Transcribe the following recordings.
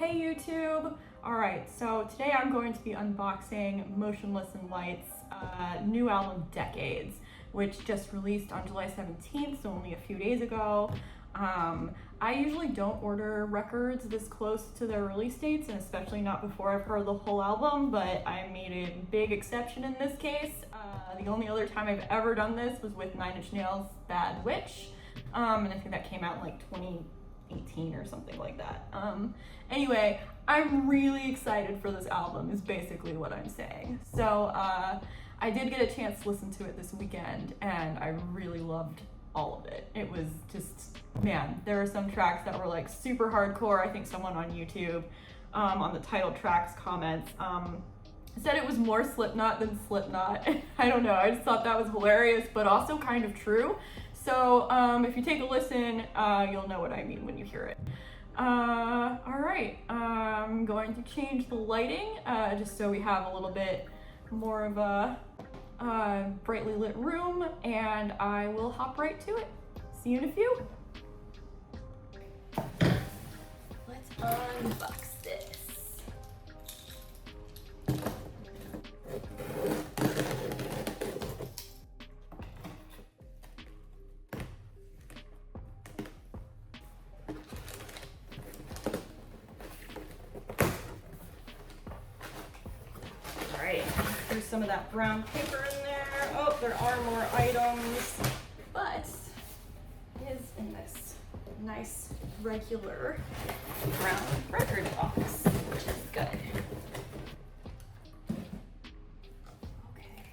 Hey YouTube! Alright, so today I'm going to be unboxing Motionless in White's new album Decades, which just released on July 17th, so only a few days ago. I usually don't order records this close to their release dates, and especially not before I've heard the whole album, but I made a big exception in this case. The only other time I've ever done this was with 9 Inch Nails' Bad Witch, and I think that came out in like 2018 or something like that. Anyway, I'm really excited for this album is basically what I'm saying. So I did get a chance to listen to it this weekend and I really loved all of it. It was just, man, there were some tracks that were like super hardcore. I think someone on YouTube on the title tracks comments said it was more Slipknot than Slipknot. I don't know, I just thought that was hilarious, but also kind of true. So if you take a listen, you'll know what I mean when you hear it. Alright, I'm going to change the lighting just so we have a little bit more of a brightly lit room, and I will hop right to it. See you in a few. Let's unbox this. Alright, there's some of that brown paper in there. Oh, there are more items, but it is in this nice regular brown record box, which is good. Okay.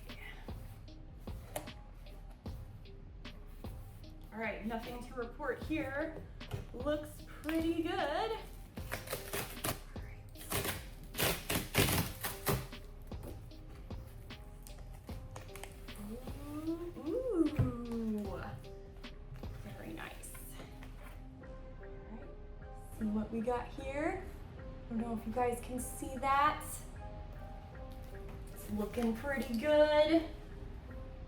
Alright, nothing to report here. Looks pretty good. See what we got here. I don't know if you guys can see that. It's looking pretty good.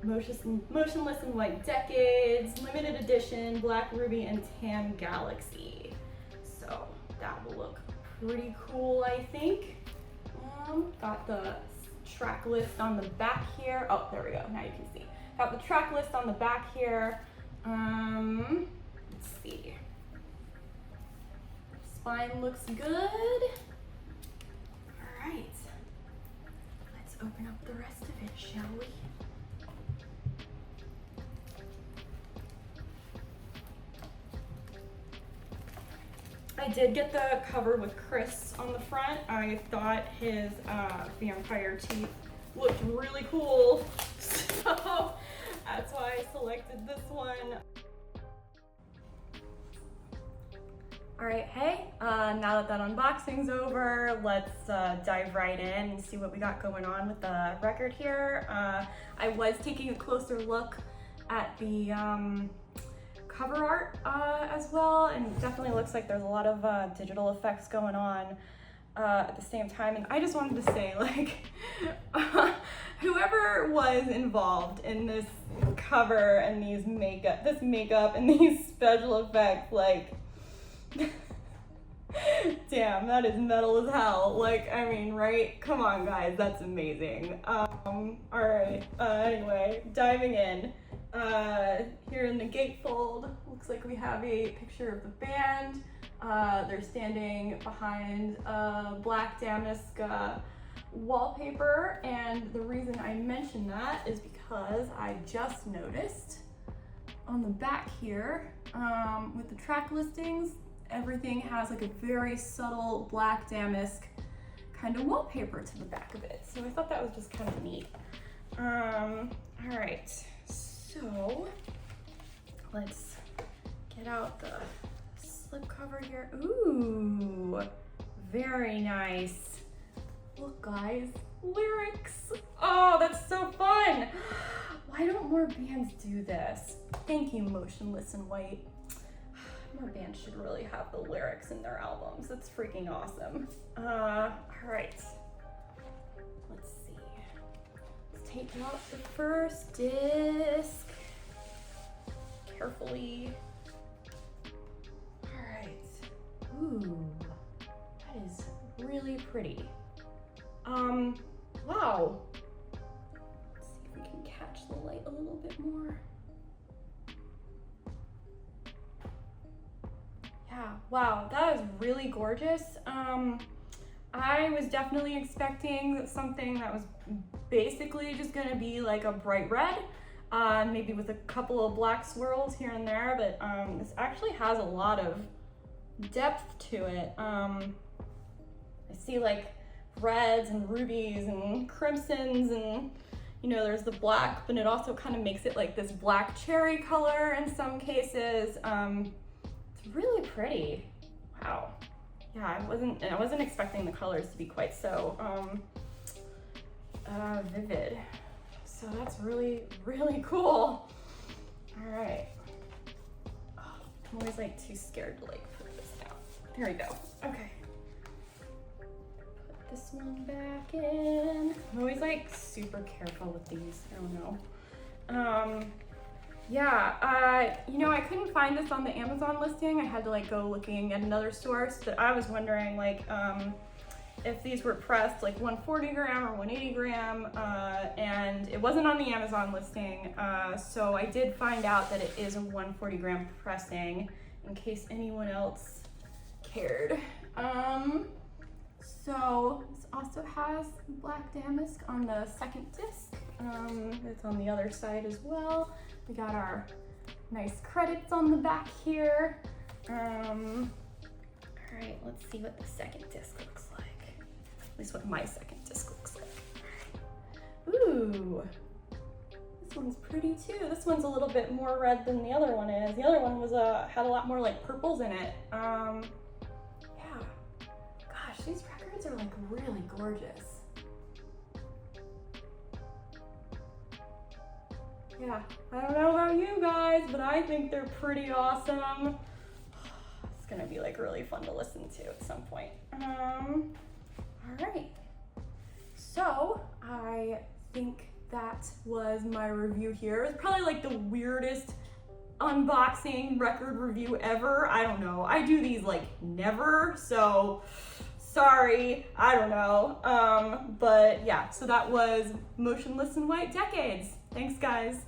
Motionless in White Decades, limited edition, Black Ruby and Tan Galaxy. So that will look pretty cool, I think. Got the track list on the back here. Oh, there we go, now you can see. Got the track list on the back here. Let's see. Spine looks good. All right, let's open up the rest of it, shall we? I did get the cover with Chris on the front. I thought his vampire teeth looked really cool, so that's why I selected this one. All right, hey, now that unboxing's over, let's dive right in and see what we got going on with the record here. I was taking a closer look at the cover art as well, and it definitely looks like there's a lot of digital effects going on at the same time. And I just wanted to say, like, whoever was involved in this cover and this makeup and these special effects, like, damn, that is metal as hell. Like, I mean, right? Come on, guys, that's amazing. All right, anyway, diving in. Here in the gatefold, looks like we have a picture of the band. They're standing behind black damask wallpaper, and the reason I mention that is because I just noticed on the back here, with the track listings, everything has like a very subtle black damask kind of wallpaper to the back of it. So I thought that was just kind of neat. All right, so let's get out the slipcover here. Ooh, very nice. Look, guys, lyrics. Oh, that's so fun. Why don't more bands do this? Thank you, Motionless in White. More bands should really have the lyrics in their albums. That's freaking awesome. All right, let's see. Let's take out the first disc carefully. All right. Ooh, that is pretty. Wow. Let's see if we can catch the light a little bit more. Yeah, wow, that is really gorgeous. I was definitely expecting something that was basically just gonna be like a bright red, maybe with a couple of black swirls here and there, but this actually has a lot of depth to it. I see like reds and rubies and crimsons, and you know, there's the black, but it also kind of makes it like this black cherry color in some cases. It's really pretty. Wow. Yeah, I wasn't expecting the colors to be quite so vivid. So that's really, really cool. All right. Oh, I'm always like too scared to like put this down. There we go. Okay. Put this one back in. I'm always like super careful with these. I don't know. Yeah, you know, I couldn't find this on the Amazon listing. I had to like go looking at another source, but I was wondering like if these were pressed like 140 gram or 180 gram, and it wasn't on the Amazon listing. So I did find out that it is a 140 gram pressing in case anyone else cared. So this also has black damask on the second disc. It's on the other side as well. We got our nice credits on the back here. All right, let's see what the second disc looks like. At least what my second disc looks like. Ooh, this one's pretty too. This one's a little bit more red than the other one is. The other one was had a lot more like purples in it. Yeah, gosh, these records are like really gorgeous. Yeah, I don't know about you guys, but I think they're pretty awesome. It's gonna be like really fun to listen to at some point. All right, so I think that was my review here. It's probably like the weirdest unboxing record review ever. I don't know, I do these like never, so sorry, I don't know. But yeah, so that was Motionless in White Decades. Thanks, guys.